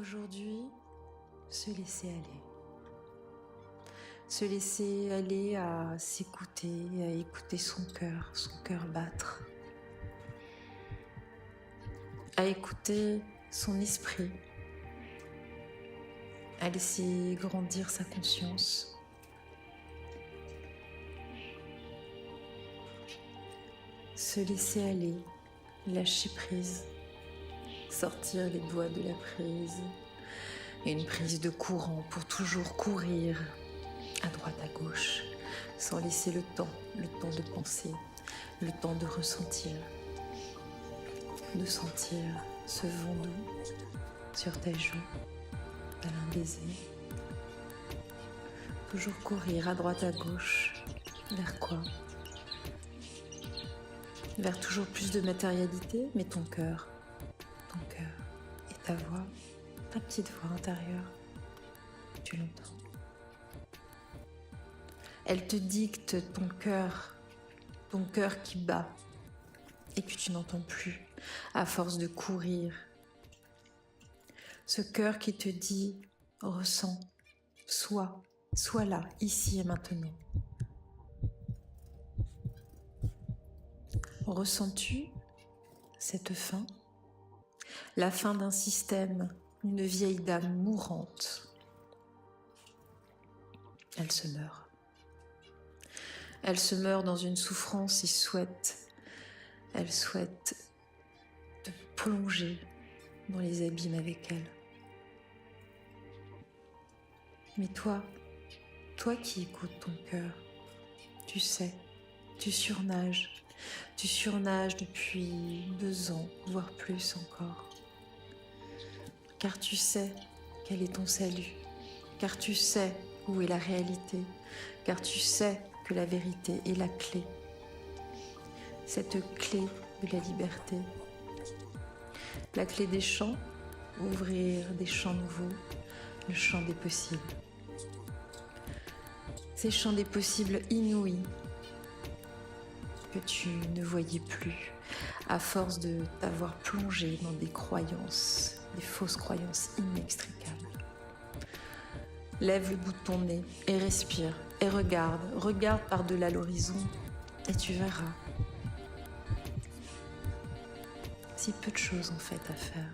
Aujourd'hui, se laisser aller. Se laisser aller à s'écouter, à écouter son cœur battre. À écouter son esprit. À laisser grandir sa conscience. Se laisser aller, lâcher prise, sortir les doigts de la prise. Et une prise de courant pour toujours courir à droite, à gauche, sans laisser le temps de penser, le temps de ressentir, de sentir ce vent doux sur ta joue, tel un baiser. Toujours courir à droite, à gauche, vers quoi? Vers toujours plus de matérialité, mais ton cœur et ta voix, ta petite voix intérieure, tu l'entends. Elle te dicte ton cœur qui bat et que tu n'entends plus à force de courir. Ce cœur qui te dit, ressens, sois là, ici et maintenant. Ressens-tu cette fin? La fin d'un système, une vieille dame mourante. Elle se meurt. Elle se meurt dans une souffrance et elle souhaite te plonger dans les abîmes avec elle. Mais toi qui écoutes ton cœur, tu sais, tu surnages depuis 2 ans, voire plus encore. Car tu sais quel est ton salut, car tu sais où est la réalité, car tu sais que la vérité est la clé. Cette clé de la liberté. La clé des champs, ouvrir des champs nouveaux, le champ des possibles. Ces champs des possibles inouïs que tu ne voyais plus à force de t'avoir plongé dans des croyances, des fausses croyances inextricables. Lève le bout de ton nez et respire et regarde par-delà l'horizon et tu verras. Si peu de choses en fait à faire.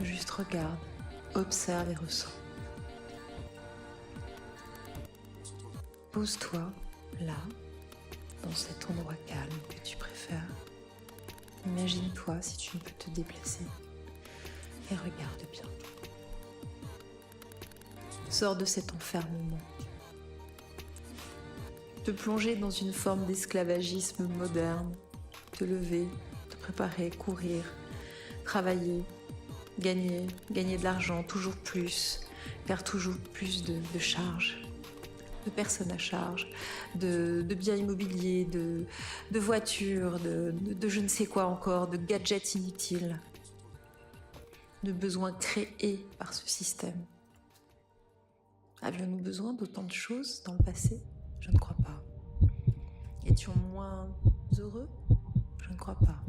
Juste regarde, observe et ressens. Pose-toi là, dans cet endroit calme que tu préfères. Imagine-toi si tu ne peux te déplacer et regarde bien. Sors de cet enfermement. Te plonger dans une forme d'esclavagisme moderne, te lever, te préparer, courir, travailler, gagner de l'argent, toujours plus, car toujours plus de charges, de personnes à charge, de biens immobiliers, de voitures, de je ne sais quoi encore, de gadgets inutiles, de besoins créés par ce système. Avions-nous besoin d'autant de choses dans le passé? Je ne crois pas. Étions moins heureux? Je ne crois pas.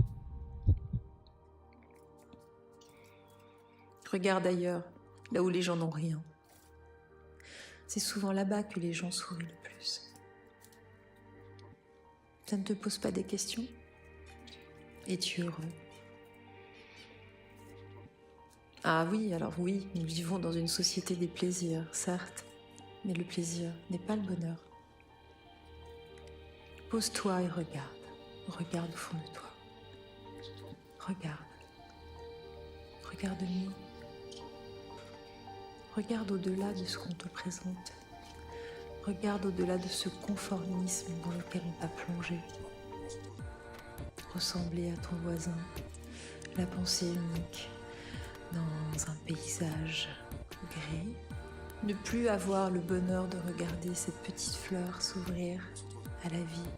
Regarde ailleurs, là où les gens n'ont rien. C'est souvent là-bas que les gens sourient le plus. Ça ne te pose pas des questions? Es-tu heureux? Ah oui, alors oui, nous vivons dans une société des plaisirs, certes, mais le plaisir n'est pas le bonheur. Pose-toi et regarde au fond de toi. Regarde mieux. Regarde au-delà de ce qu'on te présente. Regarde au-delà de ce conformisme dans lequel on t'a plongé. Ressembler à ton voisin, la pensée unique dans un paysage gris. Ne plus avoir le bonheur de regarder cette petite fleur s'ouvrir à la vie.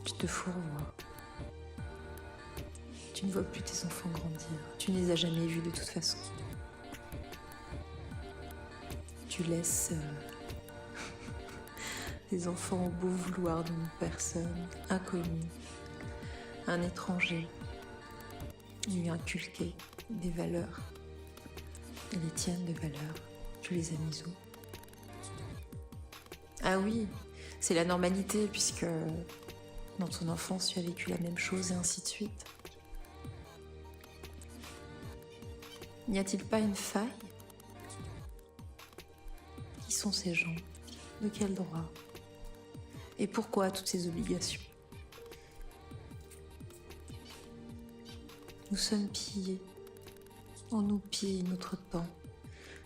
Tu te fourvoies. Tu ne vois plus tes enfants grandir. Tu ne les as jamais vus de toute façon. Tu laisses tes enfants au beau vouloir d'une personne inconnue, un étranger lui inculquer des valeurs. Et les tiennes de valeurs, tu les as mises où? Ah oui, c'est la normalité puisque dans ton enfance tu as vécu la même chose et ainsi de suite. N'y a-t-il pas une faille? Qui sont ces gens? De quel droit? Et pourquoi toutes ces obligations? Nous sommes pillés. On nous pille notre temps,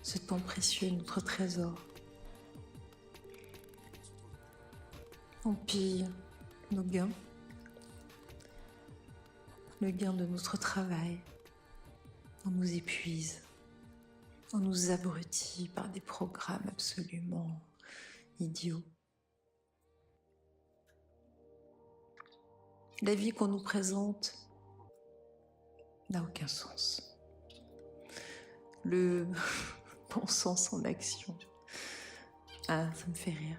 ce temps précieux, notre trésor. On pille nos gains, le gain de notre travail. On nous épuise, on nous abrutit par des programmes absolument idiots. La vie qu'on nous présente n'a aucun sens. Le bon sens en action. Ah, ça me fait rire.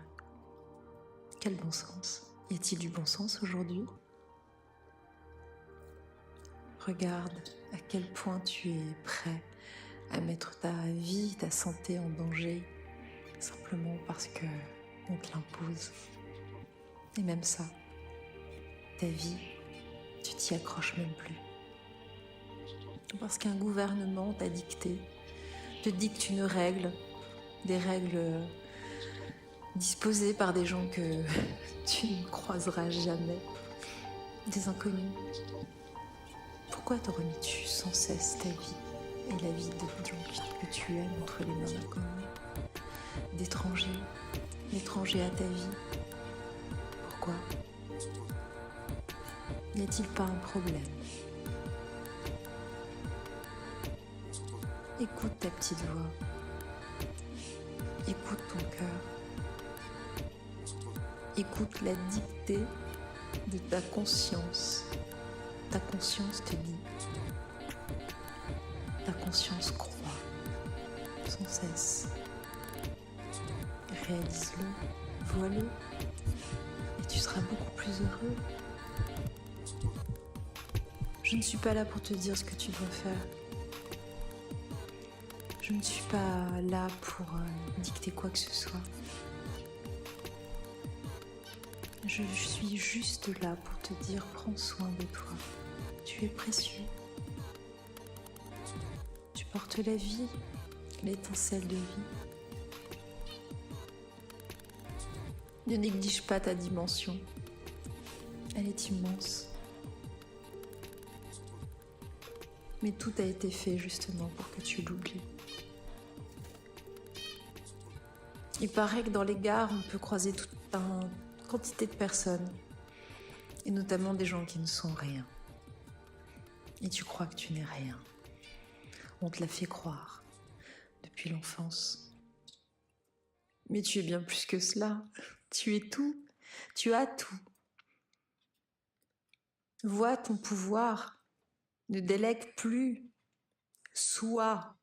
Quel bon sens? Y a-t-il du bon sens aujourd'hui? Regarde à quel point tu es prêt à mettre ta vie, ta santé en danger, simplement parce que on te l'impose. Et même ça, ta vie, tu t'y accroches même plus. Parce qu'un gouvernement t'a dicté, te dicte une règle, des règles disposées par des gens que tu ne croiseras jamais, des inconnus. Pourquoi te remets-tu sans cesse ta vie et la vie de gens que tu aimes entre les mains d'inconnus, d'étrangers à ta vie? Pourquoi? N'y a-t-il pas un problème? Écoute ta petite voix. Écoute ton cœur. Écoute la dictée de ta conscience. Ta conscience te dit. Ta conscience croit sans cesse. Réalise-le, vois-le, et tu seras beaucoup plus heureux. Je ne suis pas là pour te dire ce que tu dois faire. Je ne suis pas là pour dicter quoi que ce soit. Je suis juste là pour te dire, prends soin de toi. Tu es précieux. Tu portes la vie, l'étincelle de vie. Ne néglige pas ta dimension. Elle est immense. Mais tout a été fait justement pour que tu l'oublies. Il paraît que dans les gares, on peut croiser toute une quantité de personnes, et notamment des gens qui ne sont rien. Et tu crois que tu n'es rien. On te l'a fait croire depuis l'enfance. Mais tu es bien plus que cela. Tu es tout. Tu as tout. Vois ton pouvoir. Ne délègue plus. Sois